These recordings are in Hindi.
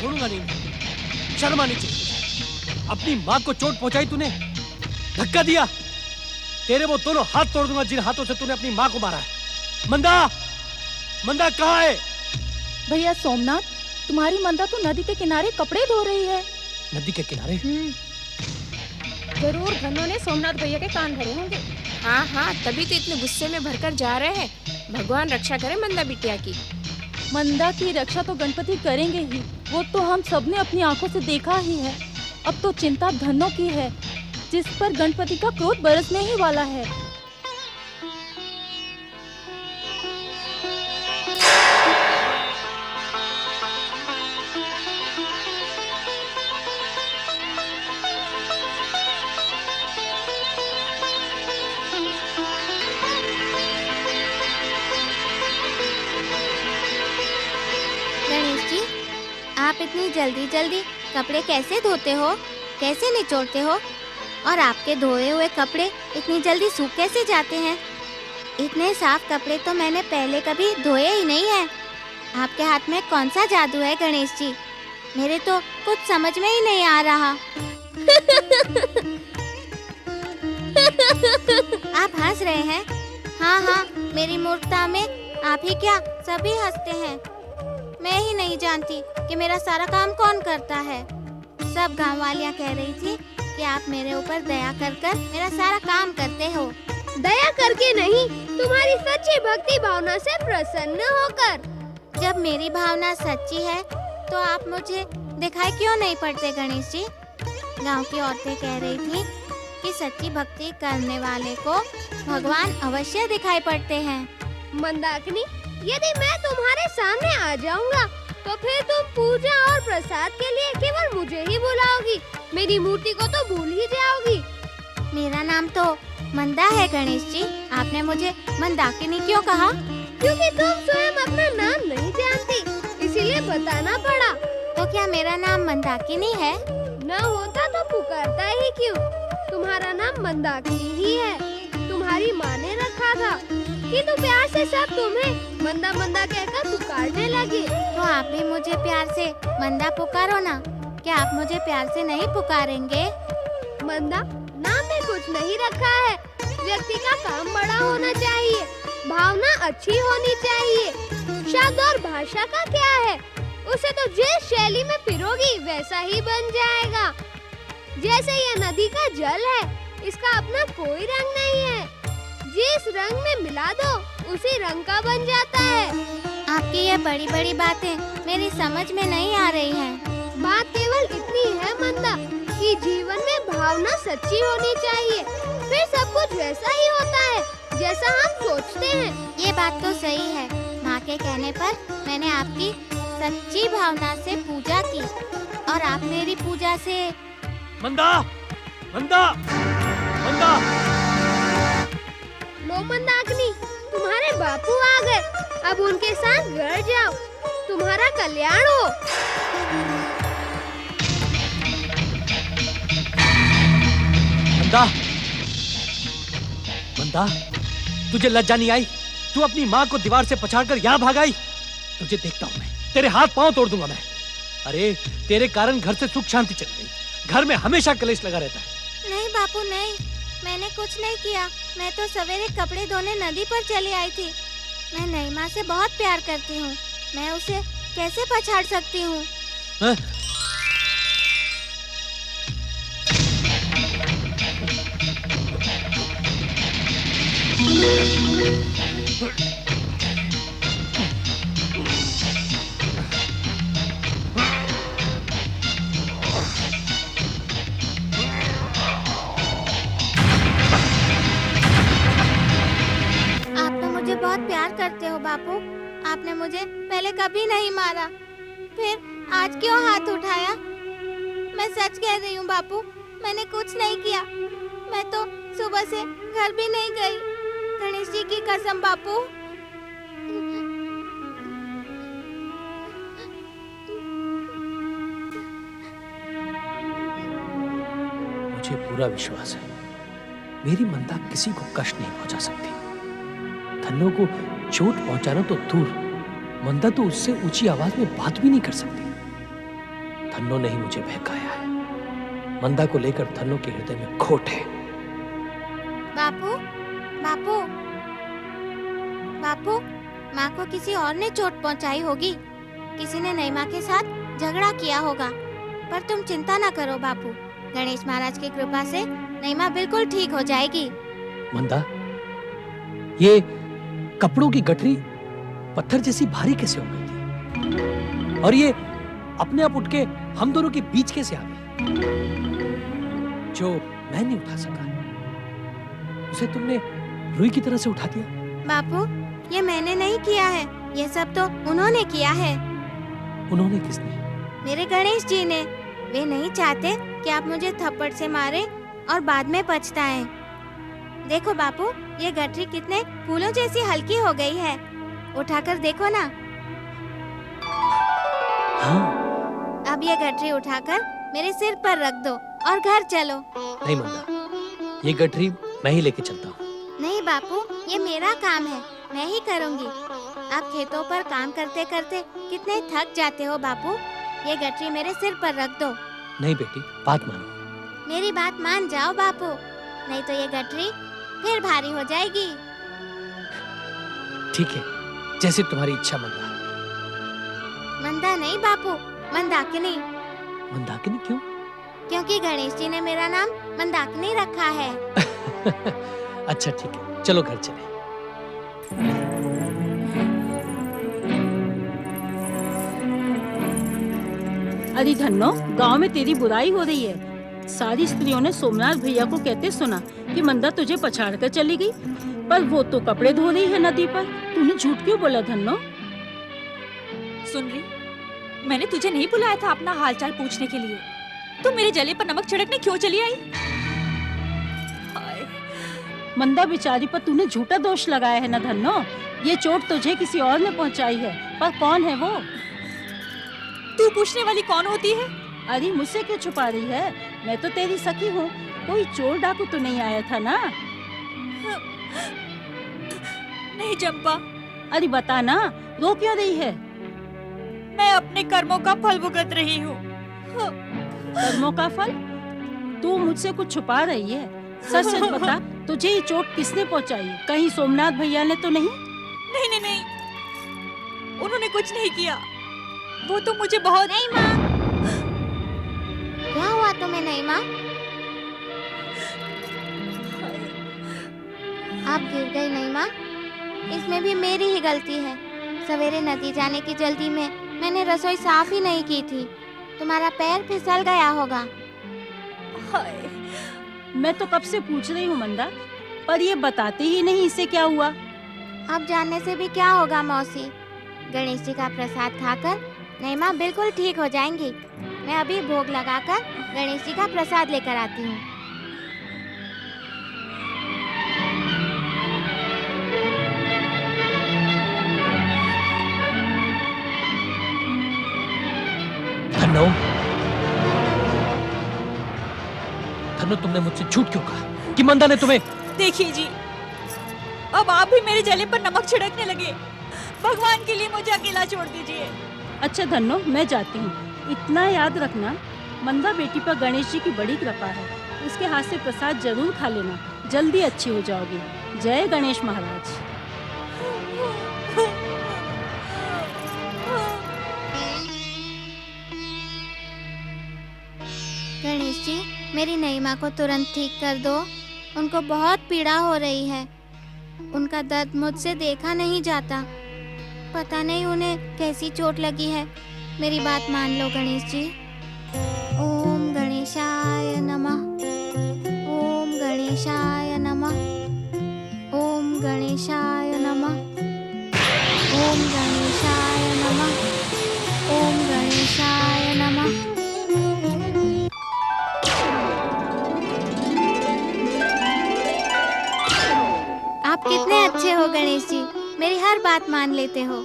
छोड़ूंगा नहीं। शर्म आनी चाहिए। अपनी माँ को चोट पहुंचाई तूने, धक्का दिया, तेरे वो दोनों हाथ तोड़ दूंगा जिन हाथों से तूने अपनी माँ को मारा है। मंदा, मंदा कहाँ है? भैया सोमनाथ, तुम्हारी मंदा तो नदी के किनारे कपड़े धो रही है। नदी के किनारे? जरूर धनो ने सोमनाथ भैया के कान भरे होंगे। हाँ हाँ, तभी तो इतने गुस्से में भरकर जा रहे हैं। भगवान रक्षा करे मंदा बिटिया की। मंदा की रक्षा तो गणपति करेंगे ही, वो तो हम सबने अपनी आंखों से देखा ही है। अब तो चिंता धनो की है, जिस पर गणपति का क्रोध बरसने ही वाला है। आप इतनी जल्दी जल्दी कपड़े कैसे धोते हो, कैसे निचोड़ते हो? और आपके धोए हुए कपड़े इतनी जल्दी सूख कैसे जाते हैं? इतने साफ कपड़े तो मैंने पहले कभी धोए ही नहीं है। आपके हाथ में कौन सा जादू है गणेश जी? मेरे तो कुछ समझ में ही नहीं आ रहा। आप हंस रहे हैं? हाँ हाँ, मेरी मूर्खता में आप ही क्या सभी हंसते हैं। मैं ही नहीं जानती कि मेरा सारा काम कौन करता है। सब गांव वालियाँ कह रही थी कि आप मेरे ऊपर दया कर कर मेरा सारा काम करते हो। दया करके नहीं, तुम्हारी सच्ची भक्ति भावना से प्रसन्न होकर। जब मेरी भावना सच्ची है तो आप मुझे दिखाई क्यों नहीं पड़ते गणेश जी? गांव की औरतें कह रही थी कि सच्ची भक्ति करने वाले को भगवान अवश्य दिखाई पड़ते हैं। मंदाकिनी, यदि मैं तुम्हारे सामने आ जाऊंगा तो फिर तुम पूजा और प्रसाद के लिए केवल मुझे ही बुलाओगी, मेरी मूर्ति को तो भूल ही जाओगी। मेरा नाम तो मंदा है गणेश जी, आपने मुझे मंदाकिनी क्यों कहा? क्योंकि तुम स्वयं अपना नाम नहीं जानती, इसीलिए बताना पड़ा। तो क्या मेरा नाम मंदाकिनी है? न होता तो पुकारता ही क्यों? तुम्हारा नाम मंदाकिनी ही है। तुम्हारी माँ ने रखा था कि तो प्यार से सब तुम्हें मंदा मंदा कहकर पुकारने लगे। तो आप भी मुझे प्यार से मंदा पुकारो ना। क्या आप मुझे प्यार से नहीं पुकारेंगे? मंदा नाम में कुछ नहीं रखा है। व्यक्ति का काम बड़ा होना चाहिए, भावना अच्छी होनी चाहिए। शब्द और भाषा का क्या है, उसे तो जिस शैली में पिरोगी वैसा ही बन जाएगा। जैसे यह नदी का जल है, इसका अपना कोई रंग नहीं है। जिस रंग में मिला दो उसी रंग का बन जाता है। आपकी ये बड़ी बड़ी बातें मेरी समझ में नहीं आ रही हैं। बात केवल इतनी है मंदा कि जीवन में भावना सच्ची होनी चाहिए, फिर सब कुछ वैसा ही होता है जैसा हम सोचते हैं। ये बात तो सही है। माँ के कहने पर मैंने आपकी सच्ची भावना से पूजा की और आप मेरी पूजा से। मंदा, मंदा, मंदा। लो मंदाकिनी, तुम्हारे बापू आ गए, अब उनके साथ घर जाओ, तुम्हारा कल्याण हो। मंदा, मंदा, तुझे लज्जा नहीं आई? तू अपनी माँ को दीवार से पछाड़कर यहाँ भाग आई। तुझे देखता हूँ मैं, तेरे हाथ पांव तोड़ दूंगा मैं। अरे तेरे कारण घर से सुख शांति चली गई, घर में हमेशा कलेश लगा रहता है। नहीं बापू नहीं, मैंने कुछ नहीं किया। मैं तो सवेरे कपड़े धोने नदी पर चली आई थी। मैं नई माँ से बहुत प्यार करती हूँ, मैं उसे कैसे पछाड़ सकती हूँ? बहुत प्यार करते हो बापू, आपने मुझे पहले कभी नहीं मारा, फिर आज क्यों हाथ उठाया? मैं सच कह रही हूँ बापू, मैंने कुछ नहीं किया। मैं तो सुबह से घर भी नहीं गई, गणेश जी की कसम बापू। मुझे पूरा विश्वास है मेरी मंदा किसी को कष्ट नहीं पहुंचा सकती। धन्नो को चोट पहुंचाना तो दूर, मंदा तो उससे ऊंची आवाज में बात भी नहीं कर सकती। धन्नो ने ही मुझे बहकाया है। मंदा को लेकर धन्नो के हृदय में खोट है। बापू, बापू, बापू, माँ को किसी और ने चोट पहुँचाई होगी। किसी ने नईमा के साथ झगड़ा किया होगा। पर तुम चिंता ना करो बापू, गणेश महाराज की कृपा से नईमा बिल्कुल ठीक हो जाएगी। मंदा, ये कपड़ों की गठरी पत्थर जैसी भारी कैसे हो गई थी? और ये अपने आप उठ के हम दोनों के बीच कैसे आ गई? जो मैं नहीं उठा सका, उसे तुमने रुई की तरह से उठा दिया। बापू, ये मैंने नहीं किया है, ये सब तो उन्होंने किया है। उन्होंने किसने? मेरे गणेश जी ने। वे नहीं चाहते कि आप मुझे थप्पड़ से मारे और बाद में पछताएं। देखो बापू, ये गठरी कितने फूलों जैसी हल्की हो गई है। उठाकर देखो ना। हाँ। अब ये गठरी उठाकर मेरे सिर पर रख दो और घर चलो। नहीं मंदा, ये गठरी मैं ही लेके चलता हूँ। नहीं बापू, ये मेरा काम है, मैं ही करूँगी। आप खेतों पर काम करते करते कितने थक जाते हो बापू। ये गठरी मेरे सिर पर रख दो। नहीं बेटी, बात मानो। मेरी बात मान जाओ बापू, नहीं तो ये गठरी फिर भारी हो जाएगी। ठीक है, जैसे तुम्हारी इच्छा मंदा। मंदा नहीं बापू, मंदाकिनी। मंदाकिनी क्यों? क्योंकि गणेश जी ने मेरा नाम मंदाकिनी रखा है। अच्छा ठीक है, चलो घर चले। अरे धन्नो, गांव में तेरी बुराई हो रही है। सारी स्त्रियों ने सोमनाथ भैया को कहते सुना कि मंदा तुझे पछाड़ कर चली गई, पर वो तो कपड़े धो रही है नदी पर। तूने झूठ क्यों बोला धन्नो? सुन रही, मैंने तुझे नहीं बुलाया था अपना हालचाल पूछने के लिए। तू मेरे जले पर नमक छिड़कने क्यों चली आई? मंदा बेचारी पर तूने झूठा दोष लगाया है ना धन्नो। ये चोट तुझे किसी और ने पहुंचाई है, पर कौन है वो? तू पूछने वाली कौन होती है? अरे मुझसे क्यों छुपा रही है? मैं तो तेरी सखी हूँ। कोई चोर डाकू तो नहीं आया था ना? नहीं चंपा। अरे बता ना, रो क्यों रही है? मैं अपने कर्मों का फल भुगत रही हूँ। कर्मों का फल? तू मुझसे कुछ छुपा रही है। सच सच बता, तुझे ये चोट किसने पहुंचाई? कहीं सोमनाथ भैया ने तो नहीं? नहीं नहीं नहीं, उन्होंने कुछ नहीं किया। वो तो मुझे बहुत। नहीं माँ, क्या हुआ तुम्हें? नहीं माँ, आप गिर गई। नहीं माँ, इसमें भी मेरी ही गलती है। सवेरे नदी जाने की जल्दी में मैंने रसोई साफ ही नहीं की थी। तुम्हारा पैर फिसल गया होगा। मैं तो कब से पूछ रही हूँ मंदा, पर ये बताते ही नहीं इसे क्या हुआ। अब जानने से भी क्या होगा मौसी। गणेश जी का प्रसाद खाकर नईमा बिल्कुल ठीक हो जाएंगी। मैं अभी भोग लगाकर गणेश जी का प्रसाद लेकर आती हूँ। धन्नो, धन्नो, तुमने मुझसे झूठ क्यों कहा कि मंदा ने तुम्हें? देखिए जी, अब आप भी मेरे जले पर नमक छिड़कने लगे। भगवान के लिए मुझे अकेला छोड़ दीजिए। अच्छा धन्नो, मैं जाती हूँ। इतना याद रखना, मंदा बेटी पर गणेश जी की बड़ी कृपा है। उसके हाथ से प्रसाद जरूर खा लेना, जल्दी अच्छी हो जाओगी। जय गणेश महाराज। गणेश जी, मेरी नईमा को तुरंत ठीक कर दो। उनको बहुत पीड़ा हो रही है। उनका दर्द मुझसे देखा नहीं जाता। पता नहीं उन्हें कैसी चोट लगी है। मेरी बात मान लो गणेश जी। ओम गणेशाय नमः। ओम गणेशाय नमः। ओम गणेशाय नमः। ओम गणेशाय नमः। ओम गणेशाय नमः। आप कितने अच्छे हो गणेश जी, मेरी हर बात मान लेते हो।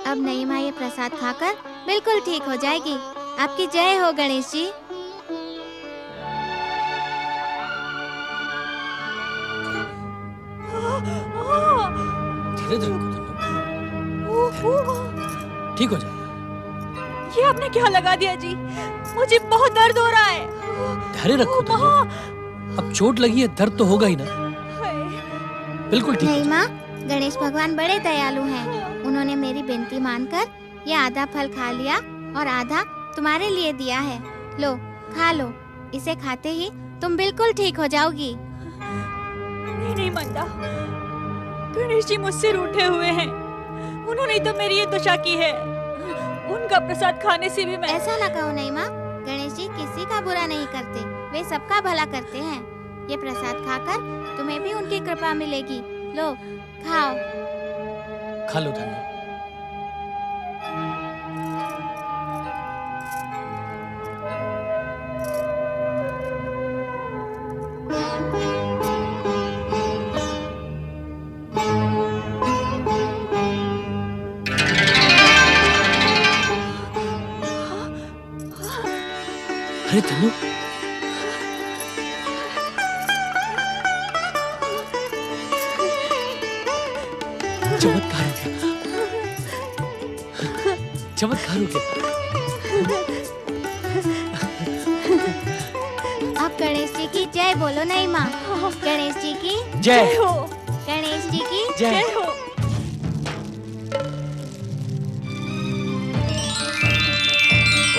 अब नईमा ये प्रसाद खाकर बिल्कुल ठीक हो जाएगी। आपकी जय हो गणेश जी। धीरे धीरे, ठीक हो जाएगा। ये आपने क्या लगा दिया जी? मुझे बहुत दर्द हो रहा है। धैर्य रखो धन्नो। अब चोट लगी है, दर्द तो होगा ही ना। बिल्कुल ठीक नहीं है। माँ, गणेश भगवान बड़े दयालु हैं। उन्होंने मेरी विनती मानकर ये आधा फल खा लिया और आधा तुम्हारे लिए दिया है। लो, खा लो। इसे खाते ही तुम बिल्कुल ठीक हो जाओगी। नहीं नहीं मंदा, गणेश जी मुझसे रूठे हुए हैं। उन्होंने तो मेरी ये दशा की है। उनका प्रसाद खाने से भी मैं ऐसा ना कहो नहीं माँ, गणेश जी किसी का बुरा नहीं करते, वे सबका भला करते हैं। ये प्रसाद खाकर तुम्हें भी उनकी कृपा मिलेगी। लो, खाओ। खा लो धन्नो। अरे धन्नो, चमत्कार हो गया। चमत्कार हो गया। अब गणेश जी की जय बोलो नहीं माँ। गणेश जी की जय हो, गणेश जी की जय। जय हो।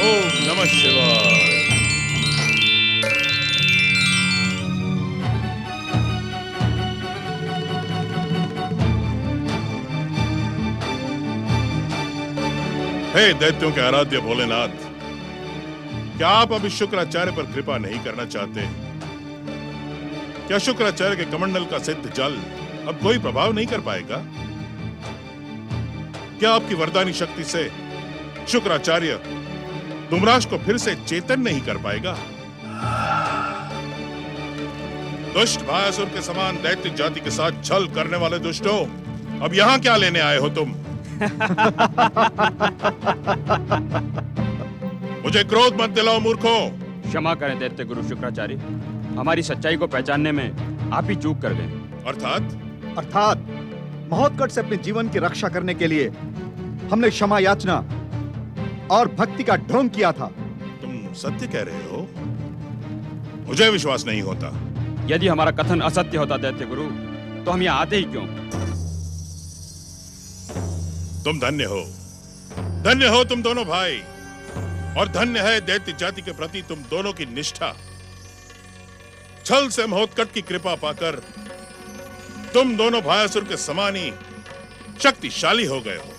ओम नमः शिवाय। हे दैत्यों के आराध्य भोलेनाथ, क्या आप अब इस शुक्राचार्य पर कृपा नहीं करना चाहते? क्या शुक्राचार्य के कमंडल का सिद्ध जल अब कोई प्रभाव नहीं कर पाएगा? क्या आपकी वरदानी शक्ति से शुक्राचार्य धूम्राश को फिर से चेतन नहीं कर पाएगा? दुष्ट भायासुर के समान दैत्य जाति के साथ छल करने वाले दुष्टों, अब यहाँ क्या लेने आए हो तुम? मुझे क्रोध मत दिलाओ मूर्खों। क्षमा करें दैत्य गुरु शुक्राचार्य, हमारी सच्चाई को पहचानने में आप ही चूक कर गए। अर्थात महोत्कट से अपने जीवन की रक्षा करने के लिए हमने क्षमा याचना और भक्ति का ढोंग किया था। तुम सत्य कह रहे हो? मुझे विश्वास नहीं होता। यदि हमारा कथन असत्य होता दैत्य गुरु, तो हम यहाँ आते ही क्यों? तुम धन्य हो तुम दोनों भाई, और धन्य है दैत्य जाति के प्रति तुम दोनों की निष्ठा। छल से महोत्कट की कृपा पाकर तुम दोनों भायासुर के समान ही शक्तिशाली हो गए हो।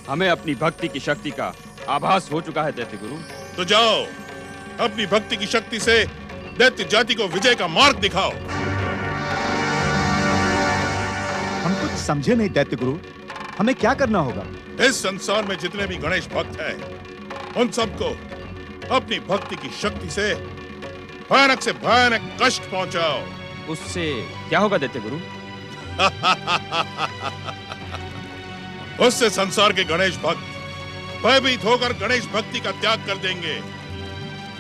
हमें अपनी भक्ति की शक्ति का आभास हो चुका है दैत्य गुरु। तो जाओ, अपनी भक्ति की शक्ति से दैत्य जाति को विजय का मार्ग दिखाओ। हम कुछ समझे नहीं दैत्य गुरु, हमें क्या करना होगा? इस संसार में जितने भी गणेश भक्त हैं, उन सबको अपनी भक्ति की शक्ति से भयानक से भयानक कष्ट पहुंचाओ। उससे क्या होगा दैत्य गुरु? उससे संसार के गणेश भक्त भयभीत होकर गणेश भक्ति का त्याग कर देंगे।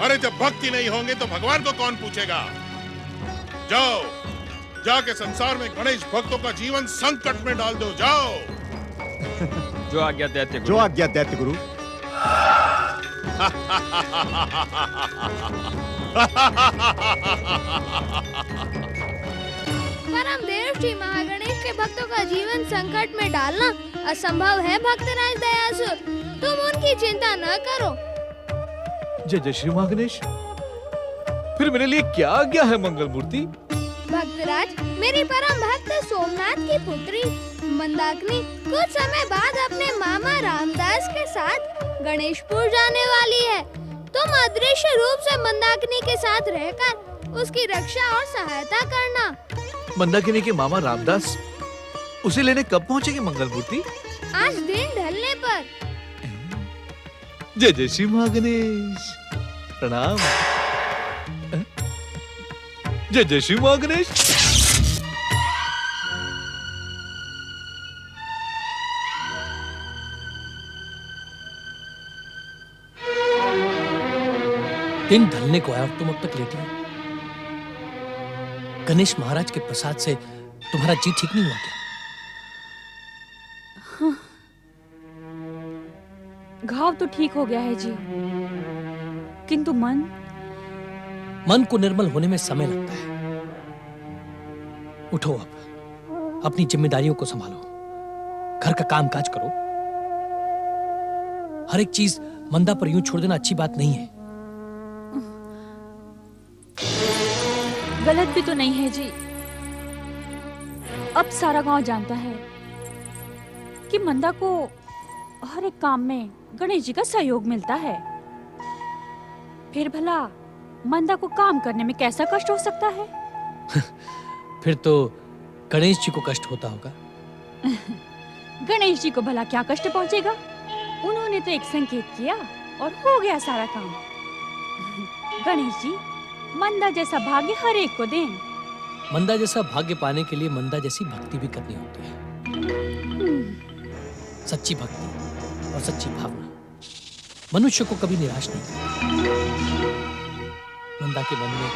अरे जब भक्ति नहीं होंगे तो भगवान को कौन पूछेगा? जाओ, जाके संसार में गणेश भक्तों का जीवन संकट में डाल दो। जाओ। जो आज्ञा दैत्य गुरु। जो आज्ञा दैत्य गुरु। परमदेव श्री महागणेश के भक्तों का जीवन संकट में डालना असंभव है भक्तराज दयासुर, तुम उनकी चिंता न करो। जय जय श्री महागणेश। फिर मेरे लिए क्या आज्ञा है मंगल मूर्ति? भक्तराज, मेरी परम भक्त सोमनाथ की पुत्री मंदाकिनी कुछ समय बाद अपने मामा रामदास के साथ गणेशपुर जाने वाली है। तुम अदृश्य रूप से मंदाकिनी के साथ रहकर उसकी रक्षा और सहायता करना। मंदाकिनी के मामा रामदास उसे लेने कब पहुंचेंगे मंगल मूर्ति? आज दिन ढलने पर। जय जय श्री महागणेश। प्रणाम। जय जय श्री महागणेश। दिन ढलने को आया और तुम अब तक लेटी हो। गणेश महाराज के प्रसाद से तुम्हारा जी ठीक नहीं हुआ क्या? घाव सब तो ठीक हो गया है जी, किंतु मन को निर्मल होने में समय लगता है। उठो, अब अपनी जिम्मेदारियों को संभालो, घर का काम काज करो। हर एक चीज मंदा पर यूं छोड़ देना अच्छी बात नहीं है। गलत भी तो नहीं है जी। अब सारा गांव जानता है कि मंदा को हर एक काम में गणेश जी का सहयोग मिलता है। फिर भला मंदा को काम करने में कैसा कष्ट हो सकता है? फिर तो गणेश जी को कष्ट होता होगा। गणेश जी को भला क्या कष्ट पहुंचेगा? उन्होंने तो एक संकेत किया और हो गया सारा काम। गणेश जी मंदा जैसा भाग्य हर एक को दें। मंदा जैसा भाग्य पाने के लिए मंदा जैसी भक्ति भी करनी होती है। सच्ची भक्ति और सच्ची भावना मनुष्य को कभी निराश नहीं करती। मंदा के मन में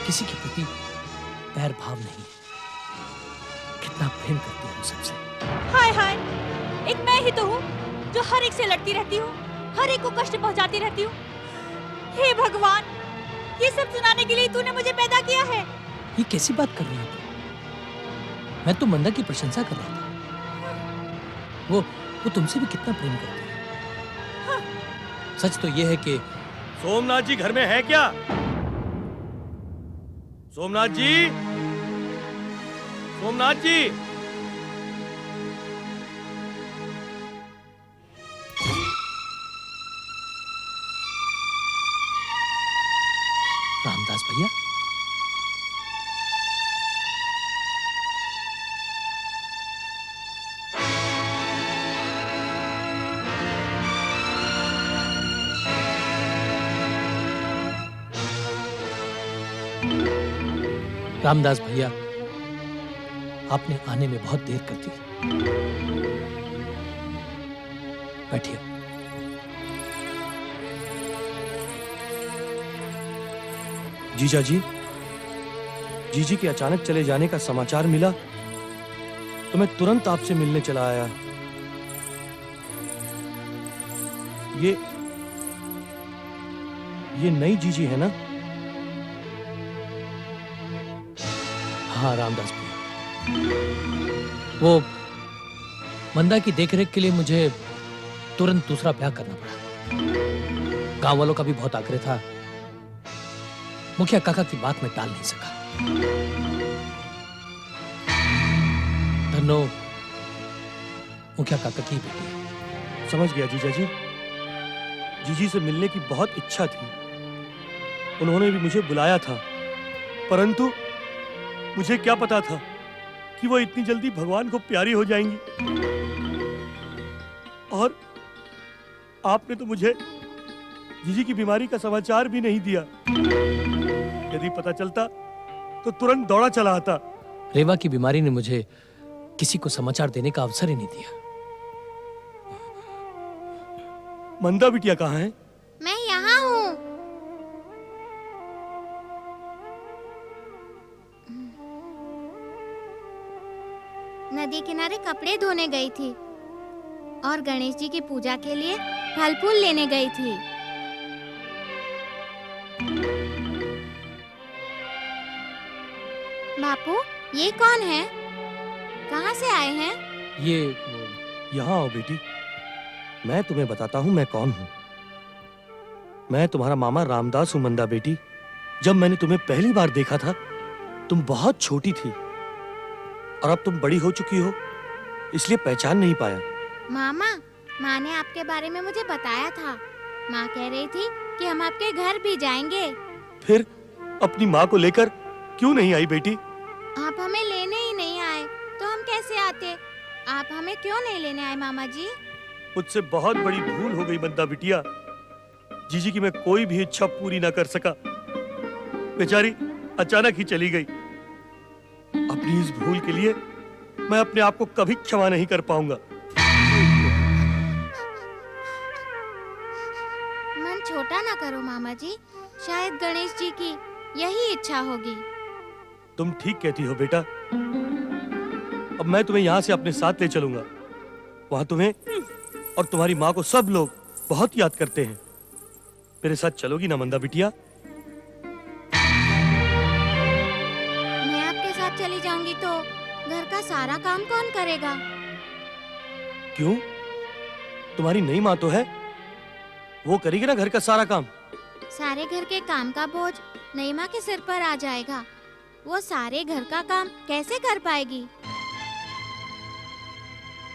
किसी के प्रति बैर भाव नहीं है। कितना प्रेम करती है सबसे। हाय हाय, एक मैं ही तो हूँ जो हर एक से लड़ती रहती हूँ, हर एक को कष्ट पहुँचाती रहती हूँ। हे भगवान, ये सब सुनाने के लिए तूने मुझे पैदा किया है। ये कैसी बात कर रही हो तुम? मैं तो मंदा की प्रशंसा कर रहा था। वो तुमसे भी कितना प्रेम करती है। हाँ। सच तो ये है कि सोमनाथ जी घर में है क्या? सोमनाथ जी, सोमनाथ जी। रामदास भैया, रामदास भैया, आपने आने में बहुत देर कर दी। बैठिए। जीजा जी, जीजी के अचानक चले जाने का समाचार मिला तो मैं तुरंत आपसे मिलने चला आया। ये नई जीजी है ना? हाँ रामदास भैया, वो मंदा की देखरेख के लिए मुझे तुरंत दूसरा ब्याह करना पड़ा। गांव वालों का भी बहुत आग्रह था। मुखिया काका की बात में टाल नहीं सका। धन्नो मुखिया काका की बेटी है। समझ गया जीजा जी। जीजी से मिलने की बहुत इच्छा थी। उन्होंने भी मुझे बुलाया था, परंतु मुझे क्या पता था कि वो इतनी जल्दी भगवान को प्यारी हो जाएंगी। और आपने तो मुझे जीजी की बीमारी का समाचार भी नहीं दिया। यदि पता चलता तो तुरंत दौड़ा चला आता। रेवा की बीमारी ने मुझे किसी को समाचार देने का अवसर ही नहीं दिया। मंदा बिटिया कहाँ है? मैं यहाँ हूँ। नदी किनारे कपड़े धोने गई थी और गणेश जी की पूजा के लिए फल फूल लेने गई थी। बापू, ये कौन है? कहाँ से आए हैं? ये यहाँ आओ बेटी, मैं तुम्हें बताता हूँ मैं कौन हूँ। मैं तुम्हारा मामा रामदास हूँ मंदा बेटी। जब मैंने तुम्हें पहली बार देखा था तुम बहुत छोटी थी और अब तुम बड़ी हो चुकी हो, इसलिए पहचान नहीं पाया। मामा, माँ ने आपके बारे में मुझे बताया था। माँ कह रही थी कि हम आपके घर भी जाएंगे। फिर अपनी माँ को लेकर क्यों नहीं आई बेटी? आप हमें लेने ही नहीं आए तो हम कैसे आते? आप हमें क्यों नहीं लेने आए मामा जी? मुझसे बहुत बड़ी भूल हो गई मंदा बिटिया। जीजी की मैं कोई भी इच्छा पूरी ना कर सका। बेचारी अचानक ही चली गई। अपनी इस भूल के लिए मैं अपने आप को कभी क्षमा नहीं कर पाऊंगा। मन छोटा ना करो मामा जी, शायद गणेश जी की यही इच्छा होगी। तुम ठीक कहती हो बेटा। अब मैं तुम्हें यहाँ से अपने साथ ले चलूंगा। वहां तुम्हें और तुम्हारी माँ को सब लोग बहुत याद करते हैं। मेरे साथ चलोगी ना मंदा बिटिया? मैं आपके साथ चली जाऊंगी तो घर का सारा काम कौन करेगा? क्यों? तुम्हारी नई माँ तो है, वो करेगी ना घर का सारा काम। सारे घर के काम का बोझ नई माँ के सिर पर आ जाएगा। वो सारे घर का काम कैसे कर पाएगी?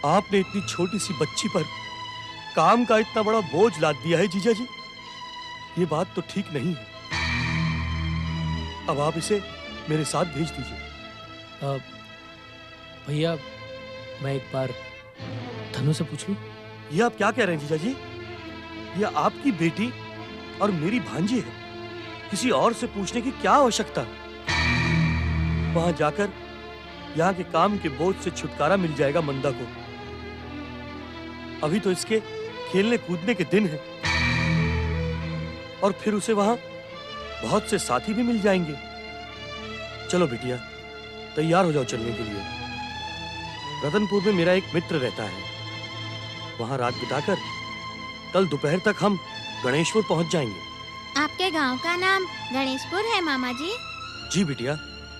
आपने इतनी छोटी सी बच्ची पर काम का इतना बड़ा बोझ लाद दिया है जीजा जी। ये बात तो ठीक नहीं है। अब आप इसे मेरे साथ भेज दीजिए। भैया मैं एक बार धनु से पूछ लूं? ये आप क्या कह रहे हैं जीजा जी? ये आपकी बेटी और मेरी भांजी है, किसी और से पूछने की क्या आवश्यकता? वहां जाकर यहाँ के काम के बोझ से छुटकारा मिल जाएगा मंदा को। अभी तो इसके खेलने कूदने के दिन हैं और फिर उसे वहां बहुत से साथी भी मिल जाएंगे। चलो बिटिया, तैयार हो जाओ चलने के लिए। रतनपुर में मेरा एक मित्र रहता है, वहां रात बिताकर कल दोपहर तक हम गणेशपुर पहुंच जाएंगे। आपके गांव का नाम गणेशपुर है मामा जी? जी बिटिया।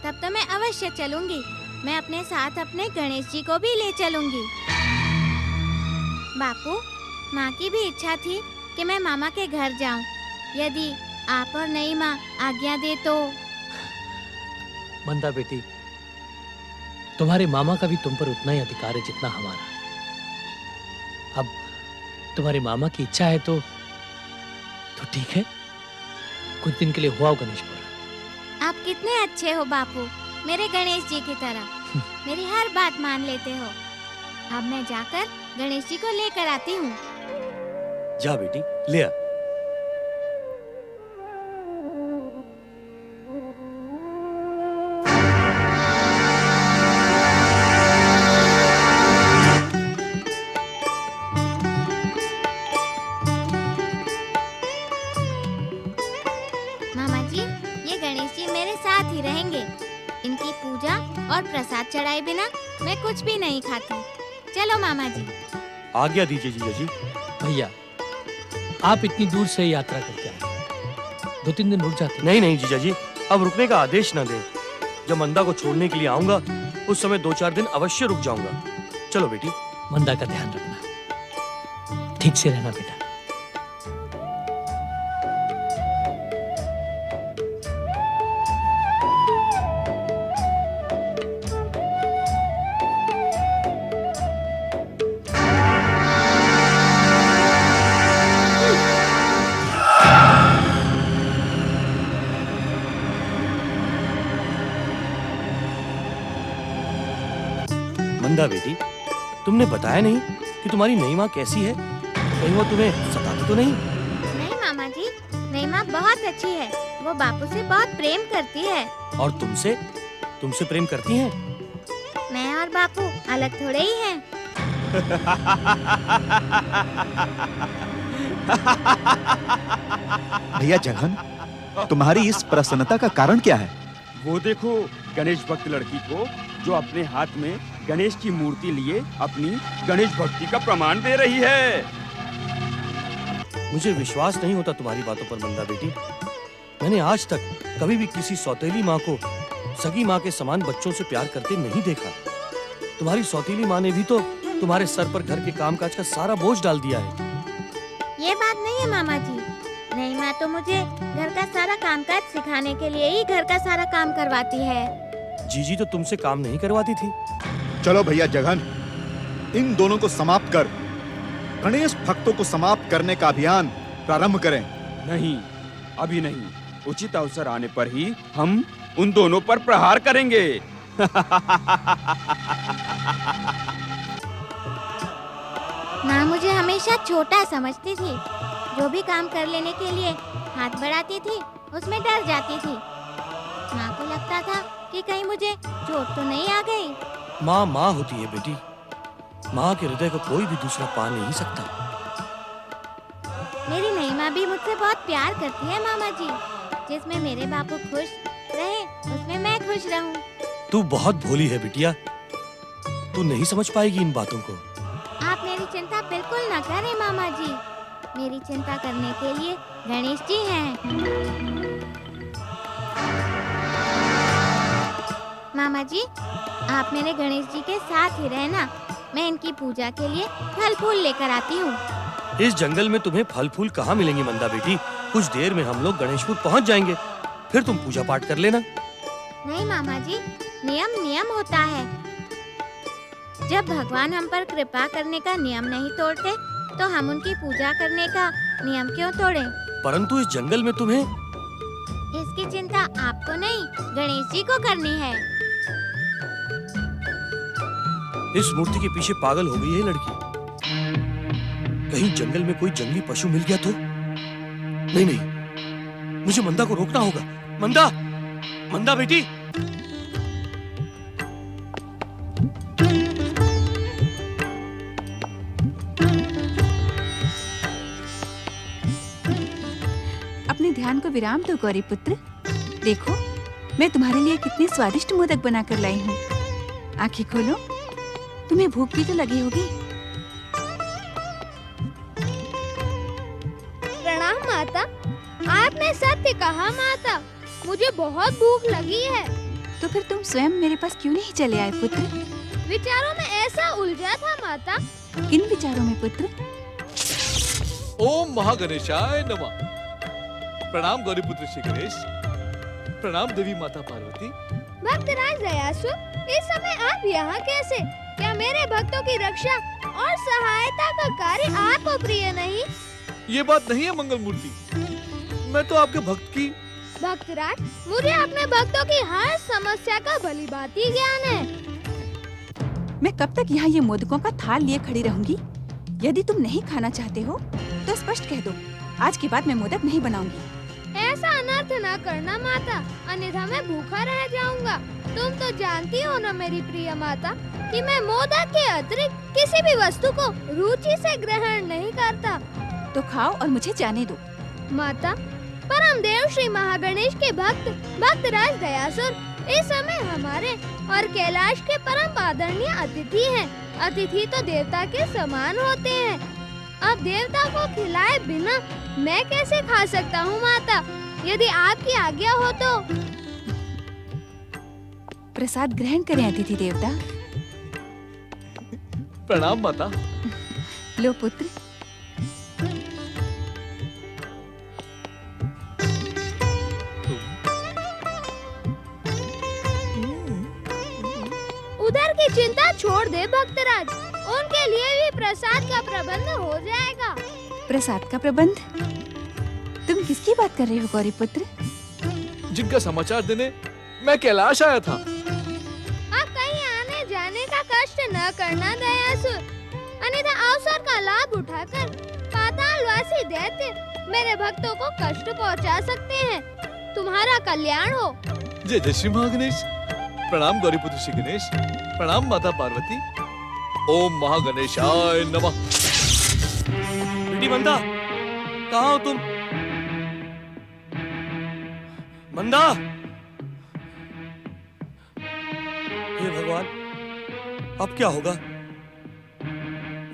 तब तो मैं अवश्य चलूंगी। मैं अपने साथ अपने गणेश जी को भी ले चलूंगी। बापू, माँ की भी इच्छा थी कि मैं मामा के घर जाऊं। यदि आप और नई माँ आज्ञा दे तो। मंदा बेटी, तुम्हारे मामा का भी तुम पर उतना ही अधिकार है जितना हमारा। अब तुम्हारे मामा की इच्छा है तो ठीक है, कुछ दिन के लिए हुआ गणेशपुर। आप कितने अच्छे हो बापू, मेरे गणेश जी की तरह। मेरी हर बात मान लेते हो। अब मैं जाकर गणेश जी को लेकर आती हूँ। जा बेटी, ले आ। मामा जी, ये गणेश जी मेरे साथ ही रहेंगे। इनकी पूजा और प्रसाद चढ़ाए बिना मैं कुछ भी नहीं खाती। चलो मामा जी। आज्ञा दीजिए जीजा जी। भैया, आप इतनी दूर से यात्रा करके आए, 2-3 दिन रुक जाते। नहीं नहीं जीजा जी, अब रुकने का आदेश ना दें। जब मंदा को छोड़ने के लिए आऊंगा उस समय 2-4 दिन अवश्य रुक जाऊंगा। चलो बेटी। मंदा का ध्यान रखना, ठीक से रहना बेटा। मंदा बेटी, तुमने बताया नहीं कि तुम्हारी नई माँ कैसी है? कहीं वो तुम्हें सताती तो नहीं? नहीं मामा जी, नई माँ बहुत अच्छी है। वो बापू से बहुत प्रेम करती है। और तुमसे? तुमसे प्रेम करती हैं? मैं और बापू अलग थोड़े ही हैं। भैया जगन, तुम्हारी इस प्रसन्नता का कारण क्या है? वो देखो गणेश भक्त लड़की को, जो अपने हाथ में गणेश की मूर्ति लिए अपनी गणेश भक्ति का प्रमाण दे रही है। मुझे विश्वास नहीं होता तुम्हारी बातों पर मंदा बेटी। मैंने आज तक कभी भी किसी सौतेली माँ को सगी माँ के समान बच्चों से प्यार करते नहीं देखा। तुम्हारी सौतेली माँ ने भी तो तुम्हारे सर पर घर के कामकाज का सारा बोझ डाल दिया है। ये बात नहीं है मामा जी। नई माँ तो मुझे घर का सारा कामकाज सिखाने के लिए ही घर का सारा काम करवाती है। जीजी तो तुमसे काम नहीं करवाती थी। चलो भैया जगन, इन दोनों को समाप्त कर गणेश भक्तों को समाप्त करने का अभियान प्रारंभ करें। नहीं, अभी नहीं। उचित अवसर आने पर ही हम उन दोनों पर प्रहार करेंगे। माँ मुझे हमेशा छोटा समझती थी। जो भी काम कर लेने के लिए हाथ बढ़ाती थी उसमें डर जाती थी। माँ को लगता था कि कहीं मुझे चोट तो नहीं आ गई। माँ माँ होती है बेटी। माँ के हृदय को कोई भी दूसरा पा नहीं सकता। मेरी नई माँ भी मुझसे बहुत प्यार करती है मामा जी। जिसमें मेरे बापू खुश रहे उसमें मैं खुश रहूं। तू बहुत भोली है बिटिया, तू नहीं समझ पाएगी इन बातों को। आप मेरी चिंता बिल्कुल न करें मामा जी। मेरी चिंता करने के लिए गणेश जी हैं। मामा जी, आप मेरे गणेश जी के साथ ही रहना। मैं इनकी पूजा के लिए फल फूल लेकर आती हूँ। इस जंगल में तुम्हें फल फूल कहाँ मिलेंगे मंदा बेटी? कुछ देर में हम लोग गणेशपुर पहुँच जाएंगे, फिर तुम पूजा पाठ कर लेना। नहीं मामा जी, नियम नियम होता है। जब भगवान हम पर कृपा करने का नियम नहीं तोड़ते, तो हम उनकी पूजा करने का नियम क्यों तोड़ें? परंतु इस जंगल में तुम्हें इसकी चिंता आपको नहीं, गणेश जी को करनी है। इस मूर्ति के पीछे पागल हो गई है लड़की। कहीं जंगल में कोई जंगली पशु मिल गया तो? नहीं नहीं, मुझे मंदा को रोकना होगा। मंदा, मंदा बेटी। अपने ध्यान को विराम दो गौरी पुत्र। देखो, मैं तुम्हारे लिए कितनी स्वादिष्ट मोदक बनाकर लाई हूँ। आंखें खोलो, तुम्हें भूख भी तो लगी होगी। प्रणाम माता। आपने सत्य कहा माता, मुझे बहुत भूख लगी है। तो फिर तुम स्वयं मेरे पास क्यों नहीं चले आए पुत्र? विचारों में ऐसा उलझा था माता। किन विचारों में पुत्र? ओम महागणेशाय नमः। प्रणाम गौरीपुत्र श्री गणेश। प्रणाम देवी माता पार्वती। भक्तराज दयासुर, इस समय आप यहाँ कैसे? क्या मेरे भक्तों की रक्षा और सहायता का कार्य आपको प्रिय नहीं? ये बात नहीं है मंगल मूर्ति, मैं तो आपके भक्त की। भक्तराज, मुझे अपने भक्तों की हर समस्या का भलीभांति ज्ञान है। मैं कब तक यहाँ ये मोदकों का थाल लिए खड़ी रहूंगी? यदि तुम नहीं खाना चाहते हो तो स्पष्ट कह दो, आज के बाद मैं मोदक नहीं बनाऊंगी। ऐसा अनर्थ न करना माता, अन्यथा मैं भूखा रह जाऊंगा। तुम तो जानती हो न मेरी प्रिय माता कि मैं मोदक के अतिरिक्त किसी भी वस्तु को रुचि से ग्रहण नहीं करता। तो खाओ और मुझे जाने दो। माता, परम देव श्री महागणेश के भक्त भक्तराज दयासुर इस समय हमारे और कैलाश के परम आदरणीय अतिथि हैं। अतिथि तो देवता के समान होते हैं। अब देवता को खिलाए बिना मैं कैसे खा सकता हूँ माता? यदि आपकी आज्ञा हो तो। प्रसाद ग्रहण करें अतिथि देवता। प्रणाम माता। लो पुत्र। उधर की चिंता छोड़ दे भक्तराज, उनके लिए भी प्रसाद का प्रबंध हो जाएगा। प्रसाद का प्रबंध? तुम किसकी बात कर रहे हो गौरी पुत्र? जिनका समाचार देने मैं कैलाश आया था। अब कहीं आने जाने का कष्ट न करना दयासुर, अन्यथा अवसर का लाभ उठाकर पातालवासी दैत्य मेरे भक्तों को कष्ट पहुंचा सकते हैं। तुम्हारा कल्याण हो। जय जय श्री महागणेश। प्रणाम गौरीपुत्र श्री गणेश। प्रणाम माता पार्वती। ओम महागणेशाय नमः। बेटी मंदा, कहाँ हो तुम? मंदा, हे भगवान, अब क्या होगा?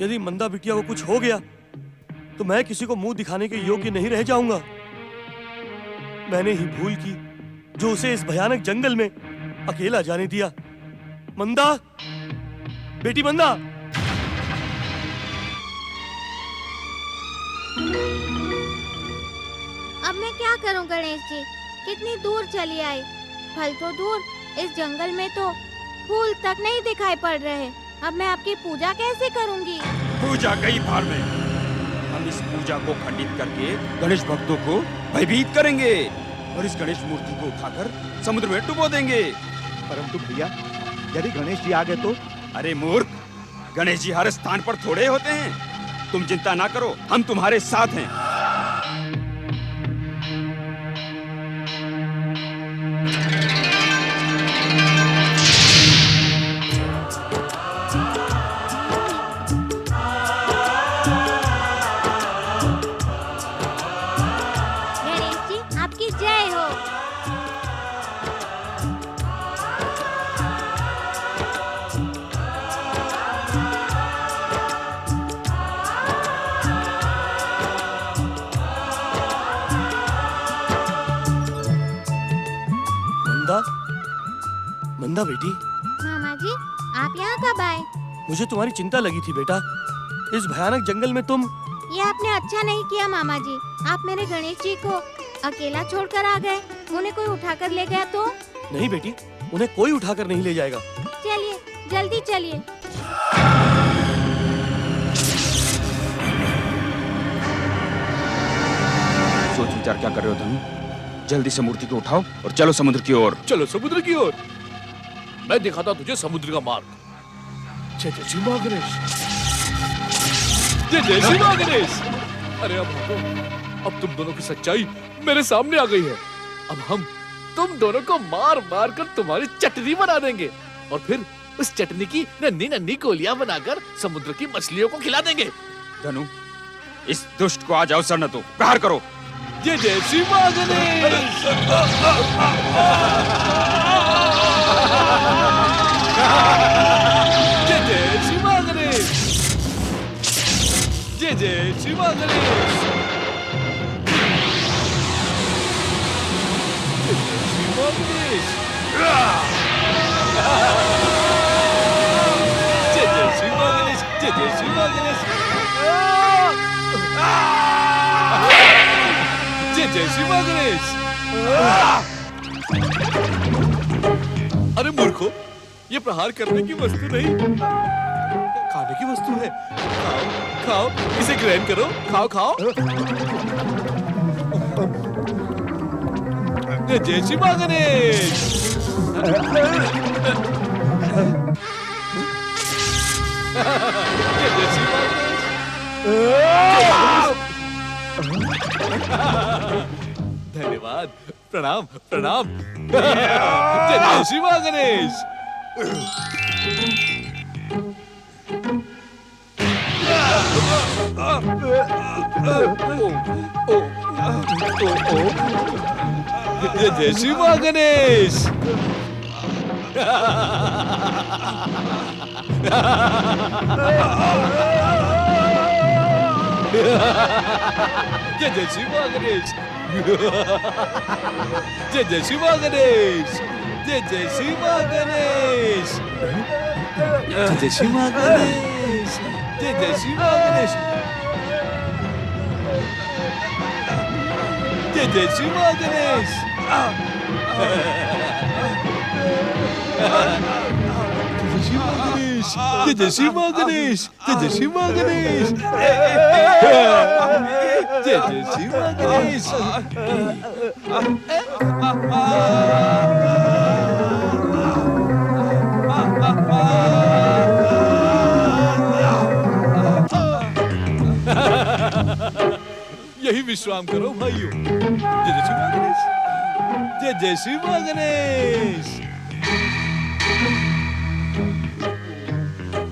यदि मंदा बिटिया को कुछ हो गया तो मैं किसी को मुंह दिखाने के योग्य नहीं रह जाऊंगा। मैंने ही भूल की जो उसे इस भयानक जंगल में अकेला जाने दिया। मंदा, बेटी मंदा। अब मैं क्या करूं गणेश जी? कितनी दूर चली आई। फल तो दूर, इस जंगल में तो फूल तक नहीं दिखाई पड़ रहे। अब मैं आपकी पूजा कैसे करूंगी? पूजा कई भार में। हम इस पूजा को खंडित करके गणेश भक्तों को भयभीत करेंगे और इस गणेश मूर्ति को उठाकर समुद्र में डुबो देंगे। परंतु भैया, यदि गणेश जी आ गए तो? अरे मूर्ख, गणेश जी हर स्थान पर थोड़े होते हैं। तुम चिंता ना करो, हम तुम्हारे साथ हैं। गणेश जी, आपकी जय हो। मंदा, मंदा बेटी, मामा जी आप यहाँ कब आए? मुझे तुम्हारी चिंता लगी थी बेटा। इस भयानक जंगल में तुम। ये आपने अच्छा नहीं किया मामा जी। आप मेरे गणेश जी को अकेला छोड़कर आ गए। उन्हें कोई उठाकर ले गया तो? नहीं बेटी, उन्हें कोई उठाकर नहीं ले जाएगा। चलिए जल्दी चलिए। सोच विचार क्या कर रहे हो धनु? जल्दी से मूर्ति को उठाओ और चलो समुद्र की ओर। चलो समुद्र की ओर। मैं दिखाता तुझे समुद्र का मार्ग। जय जय श्री मां गणेश, जय जय श्री मां गणेश। अरे अब तुम दोनों की सच्चाई मेरे सामने आ गई है। अब हम तुम दोनों को मार मार कर तुम्हारी चटनी बना देंगे और फिर उस चटनी की नन्ही नन्ही गोलियां बनाकर समुद्र की मछलियों को खिला देंगे। धनु, इस दुष्ट को आज अवसर न दो, प्रहार करो। जय जय श्री मां गणेश। जय जय श्री मां गणेश, जय जय श्री मां गणेश, जय जय श्री मां गणेश, जय जय श्री मां गणेश, जय जय श्री मां गणेश, जय जय श्री मां गणेश। अरे मूर्खो, ये प्रहार करने की वस्तु नहीं, खाने की वस्तु है। खाओ खाओ, इसे ग्रहण करो, खाओ खाओ। जय श्री मां गणेश। जय जय श्री मां गणेश। धन्यवाद, प्रणाम प्रणाम। जय जय श्री मां गणेश। जय जय श्री मां गणेश। जय जय श्री मां गणेश। जय जय श्री मां गणेश। जय जय श्री मां गणेश। जय जय श्री मां गणेश। जय जय श्री मां गणेश। जय जय श्री मां गणेश। जय जय श्री मां गणेश। जय जय श्री मां गणेश। जय जय श्री मां गणेश। यही विश्राम करो भाइयों। जय जय श्री मां गणेश। जय जय श्री मां गणेश।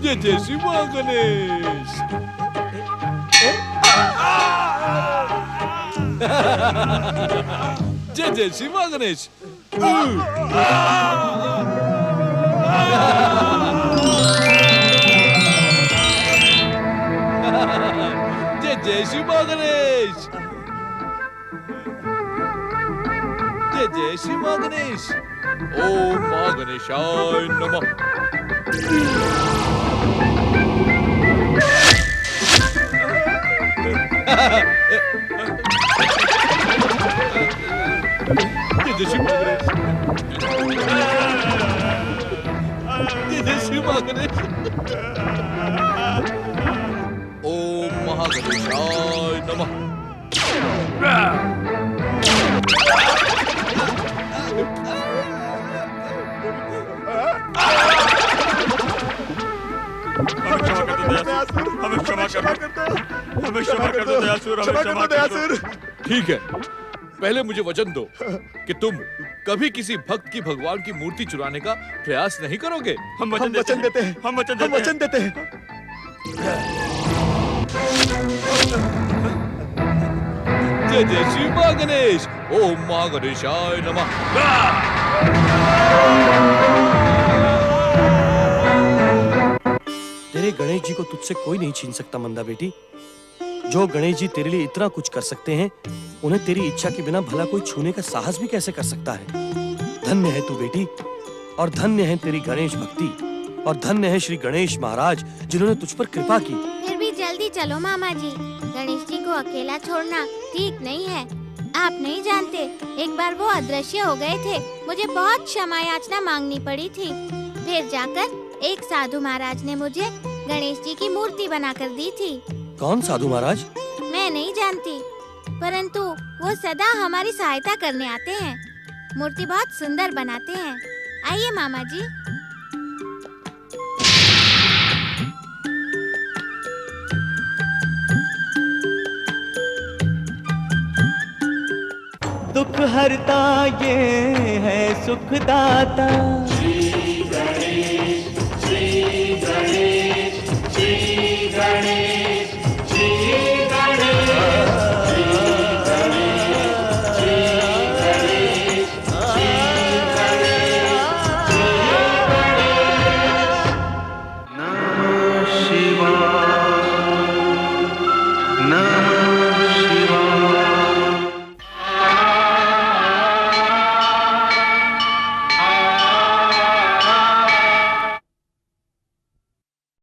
जय जय श्री मां गणेश। जय जय श्री मां गणेश। जय जय श्री मां गणेश। जय जय श्री मां गणेश। ओम मां गणेशाय नमः। जय जय श्री मां गणेश। जय जय श्री मां गणेश। ओम महागणेशाय नमः। हमें क्षमा कर दो, हमें क्षमा कर दो दयासुर, हमें क्षमा कर दो। ठीक है, पहले मुझे वचन दो कि तुम कभी किसी भक्त की भगवान की मूर्ति चुराने का प्रयास नहीं करोगे। हम वचन देते हैं। हम वचन देते हैं। जय जय श्री मां गणेश। ओम मां गणेशाय नमः। तेरे गणेश जी को तुझसे कोई नहीं छीन सकता मंदा बेटी। जो गणेश जी तेरे लिए इतना कुछ कर सकते हैं, उन्हें तेरी इच्छा के बिना भला कोई छूने का साहस भी कैसे कर सकता है? धन्य है तू बेटी, और धन्य है तेरी गणेश भक्ति, और धन्य है श्री गणेश महाराज जिन्होंने तुझ पर कृपा की। फिर भी जल्दी चलो मामा जी, गणेश जी को अकेला छोड़ना ठीक नहीं है। आप नहीं जानते, एक बार वो अदृश्य हो गए थे, मुझे बहुत क्षमा याचना मांगनी पड़ी थी। फिर जाकर एक साधु महाराज ने मुझे गणेश जी की मूर्ति बनाकर दी थी। कौन साधु महाराज? मैं नहीं जानती, परंतु वो सदा हमारी सहायता करने आते हैं। मूर्ति बहुत सुंदर बनाते हैं। आइए मामा जी। दुख हरता ये है सुखदाता। श्री गणेश श्री गणेश श्री गणेश श्री गणेश श्री गणेश श्री गणेश श्री गणेश श्री गणेश। नमः शिवाय नमः